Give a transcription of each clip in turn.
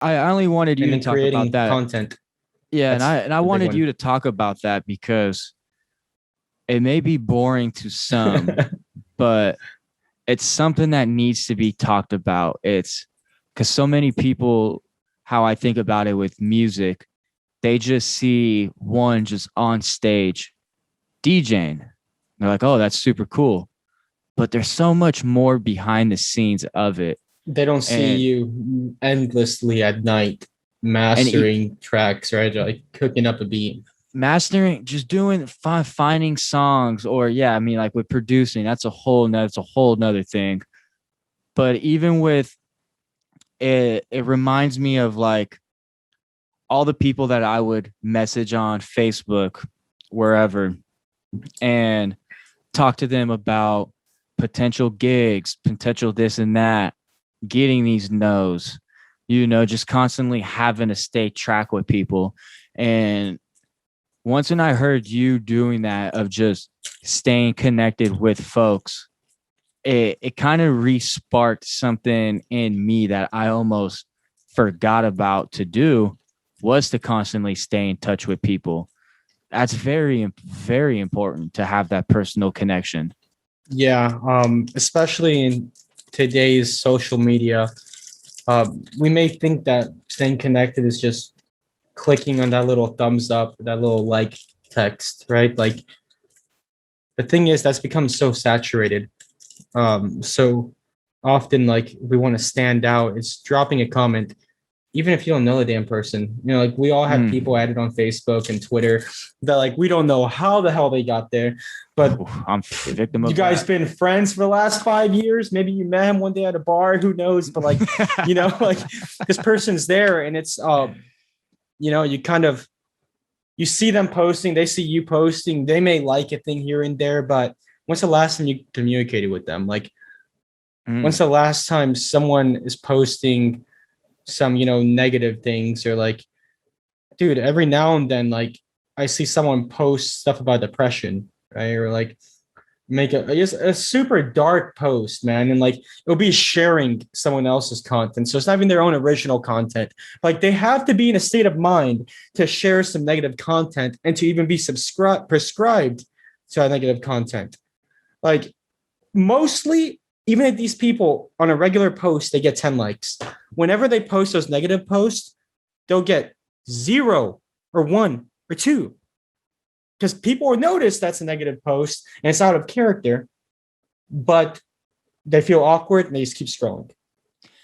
I only wanted you and to then talk about creating that. content. Yeah, That's and I the big wanted one. you to talk about that because it may be boring to some, but it's something that needs to be talked about. It's because so many people, how I think about it with music, they just see one just on stage DJing. They're like, oh, that's super cool. But there's so much more behind the scenes of it. They don't see And you endlessly at night and mastering tracks, right? Like cooking up a beat. mastering, just doing finding songs, or yeah, I mean, like with producing, that's a whole nother thing. But even with it, it reminds me of like all the people that I would message on Facebook, wherever, and talk to them about potential gigs, potential this and that, getting these no's, just constantly having to stay track with people. And once when I heard you doing that of just staying connected with folks, it kind of re-sparked something in me that I almost forgot about to do, was to constantly stay in touch with people. That's very, very important to have that personal connection. Yeah, especially in today's social media, we may think that staying connected is just clicking on that little thumbs up, that little like text, right? Like the thing is that's become so saturated. So often, like we want to stand out, it's dropping a comment, even if you don't know the damn person. Like we all have people added on Facebook and Twitter that like we don't know how the hell they got there, but I'm a victim of you guys that. been friends for the last 5 years. Maybe you met him one day at a bar. Who knows? But like, like this person's there, and it's you kind of you see them posting, they see you posting, they may like a thing here and there, but when's the last time you communicated with them? Like, when's the last time someone is posting some, negative things, or like, dude, every now and then, like I see someone post stuff about depression, right? Or like make a super dark post, man. And like it'll be sharing someone else's content. So it's not even their own original content. Like they have to be in a state of mind to share some negative content and to even be prescribed to negative content. Like mostly, even if these people on a regular post, they get 10 likes. Whenever they post those negative posts, they'll get 0 or 1 or 2, because people will notice that's a negative post and it's out of character, but they feel awkward and they just keep scrolling.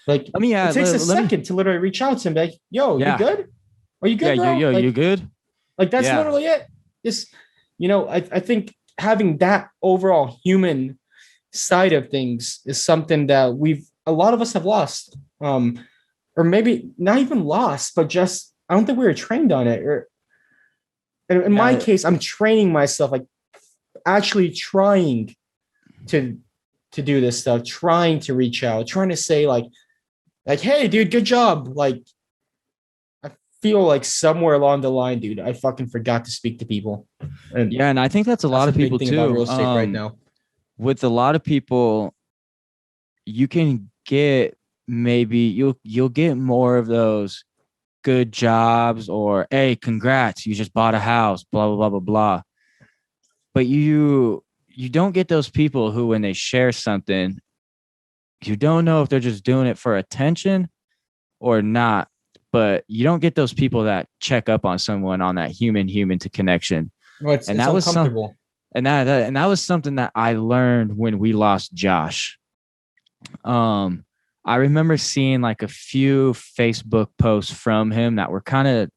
Like it takes a second to literally reach out to him, like, yo, you good? Are you good, bro? Like, you good? Like that's literally it. Just, I think having that overall human side of things is something that a lot of us have lost. Or maybe not even lost, but just, I don't think we were trained on it. Or in my case, I'm training myself, like actually trying to do this stuff, trying to reach out, trying to say like, hey, dude, good job. Like, I feel like somewhere along the line, dude, I fucking forgot to speak to people. And I think that's a lot of people too. About real estate right now. With a lot of people, you can get maybe you'll get more of those good jobs, or hey, congrats, you just bought a house, blah blah blah blah blah. But you don't get those people who, when they share something, you don't know if they're just doing it for attention or not. But you don't get those people that check up on someone on that human to connection. Well, and that was uncomfortable. And that was something that I learned when we lost Josh. I remember seeing like a few Facebook posts from him that were kind of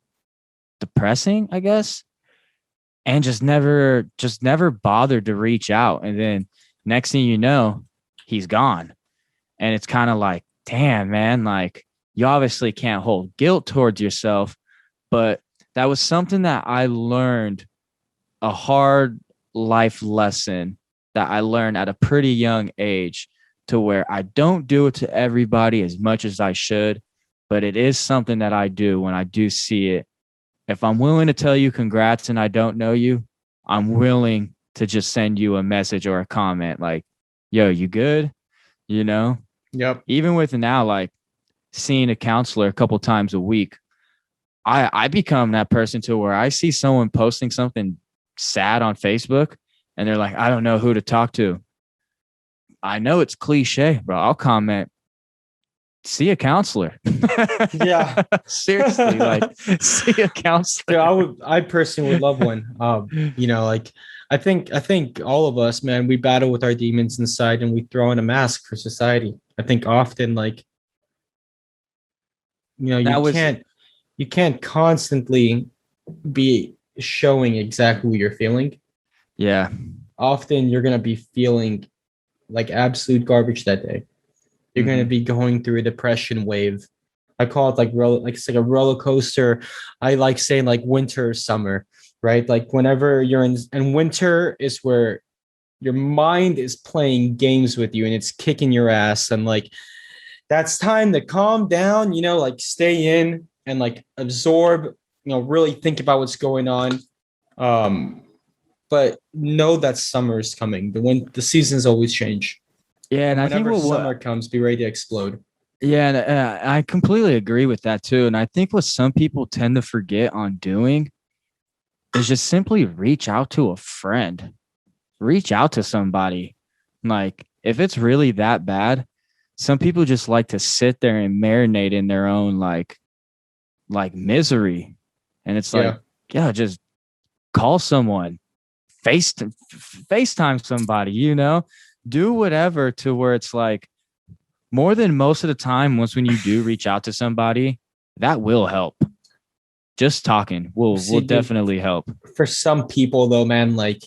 depressing, I guess, and just never bothered to reach out. And then next thing you know, he's gone. And it's kind of like, damn, man, like you obviously can't hold guilt towards yourself, but that was something that I learned, a hard life lesson that I learned at a pretty young age, to where I don't do it to everybody as much as I should, but it is something that I do when I do see it. If I'm willing to tell you congrats and I don't know you, I'm willing to just send you a message or a comment like, yo, you good? Yep. Even with now, like seeing a counselor a couple times a week, I become that person to where I see someone posting something sad on Facebook and they're like, I don't know who to talk to. I know it's cliche, bro. I'll comment, see a counselor. Yeah. Seriously, like see a counselor. Yeah, I personally would love one. Like I think all of us, man, we battle with our demons inside and we throw on a mask for society. I think often, like, That was you can't constantly be showing exactly what you're feeling. yeah. Often you're gonna be feeling like absolute garbage that day. You're gonna be going through a depression wave. I call it like it's like a roller coaster. I like saying like winter or summer, right? Like whenever you're in winter is where your mind is playing games with you and it's kicking your ass, and like that's time to calm down, like stay in and like absorb, really think about what's going on. But know that summer is coming. The seasons always change. Yeah, and And I think whenever summer comes, be ready to explode. yeah, and I completely agree with that too. And I think what some people tend to forget on doing is just simply reach out to a friend, reach out to somebody. Like if it's really that bad, some people just like to sit there and marinate in their own like misery. And it's like, yeah, just call someone, FaceTime somebody, do whatever to where it's like more than most of the time, when you do reach out to somebody, that will help. Just talking will definitely help. For some people though, man, like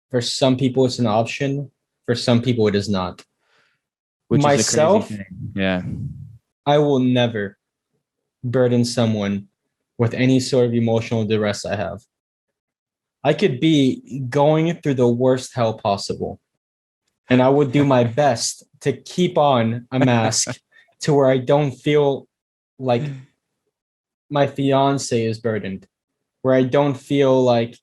for some people it's an option. For some people it is not. Which Myself, is a crazy thing. Yeah. I will never burden someone with any sort of emotional duress I have. I could be going through the worst hell possible, and I would do my best to keep on a mask to where I don't feel like my fiance is burdened, where I don't feel like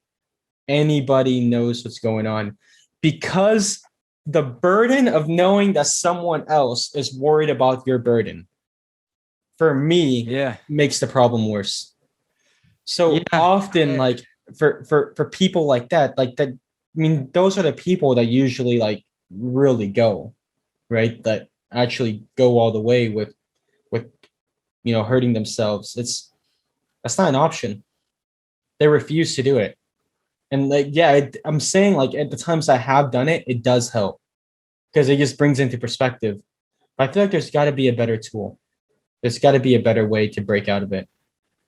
anybody knows what's going on, because the burden of knowing that someone else is worried about your burden, for me, makes the problem worse. So often, like for people like that, I mean, those are the people that usually like really go, right? That actually go all the way with hurting themselves. That's not an option. They refuse to do it. And like, yeah, I'm saying like at the times I have done it, it does help because it just brings into perspective. But I feel like there's got to be a better tool. There's got to be a better way to break out of it.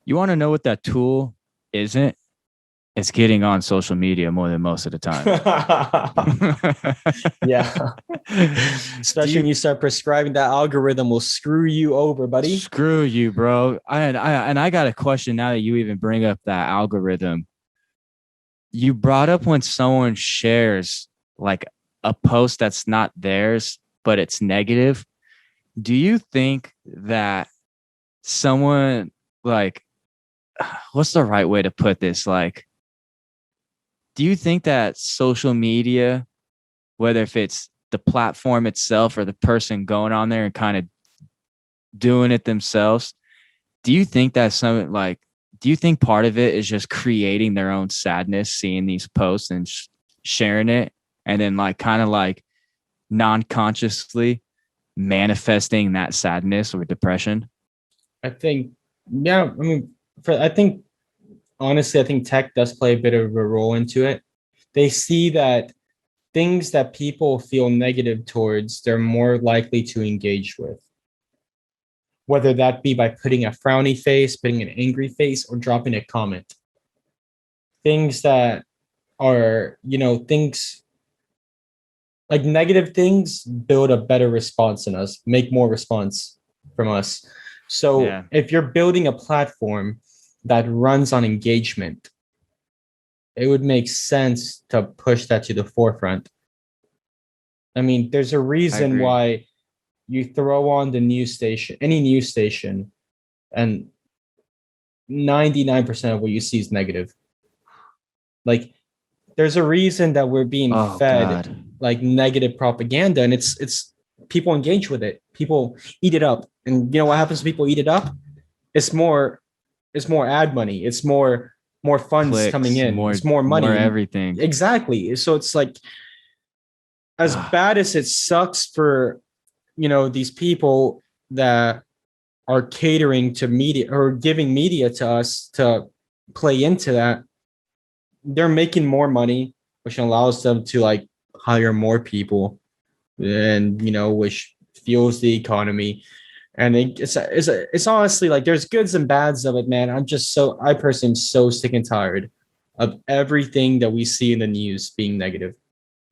You want to know what that tool isn't? It's getting on social media more than most of the time. Yeah. Especially when you start prescribing, that algorithm will screw you over, buddy. Screw you, bro. I got a question now that you even bring up that algorithm. You brought up when someone shares like a post that's not theirs, but it's negative. Do you think that someone like, what's the right way to put this? Like, do you think that social media, whether if it's the platform itself or the person going on there and kind of doing it themselves, do you think that do you think part of it is just creating their own sadness, seeing these posts and sharing it, and then like kind of like non-consciously manifesting that sadness or depression? I think, yeah, I mean, honestly, I think tech does play a bit of a role into it. They see that things that people feel negative towards, they're more likely to engage with. Whether that be by putting a frowny face, putting an angry face, or dropping a comment. Things that are, things like negative things build a better response in us, make more response from us. So if you're building a platform that runs on engagement, it would make sense to push that to the forefront. I mean, there's a reason why you throw on the news station, any news station, and 99% of what you see is negative. Like, there's a reason that we're being fed like negative propaganda, and it's people engage with it. People eat it up. And you know what happens when people eat it up? It's more ad money. It's more funds Clicks, coming in. It's more money. More everything. Exactly. So it's like, as bad as it sucks for, you know, these people that are catering to media or giving media to us to play into that, they're making more money, which allows them to like hire more people, and you know, which fuels the economy. And it's honestly like there's goods and bads of it, man. I personally am so sick and tired of everything that we see in the news being negative.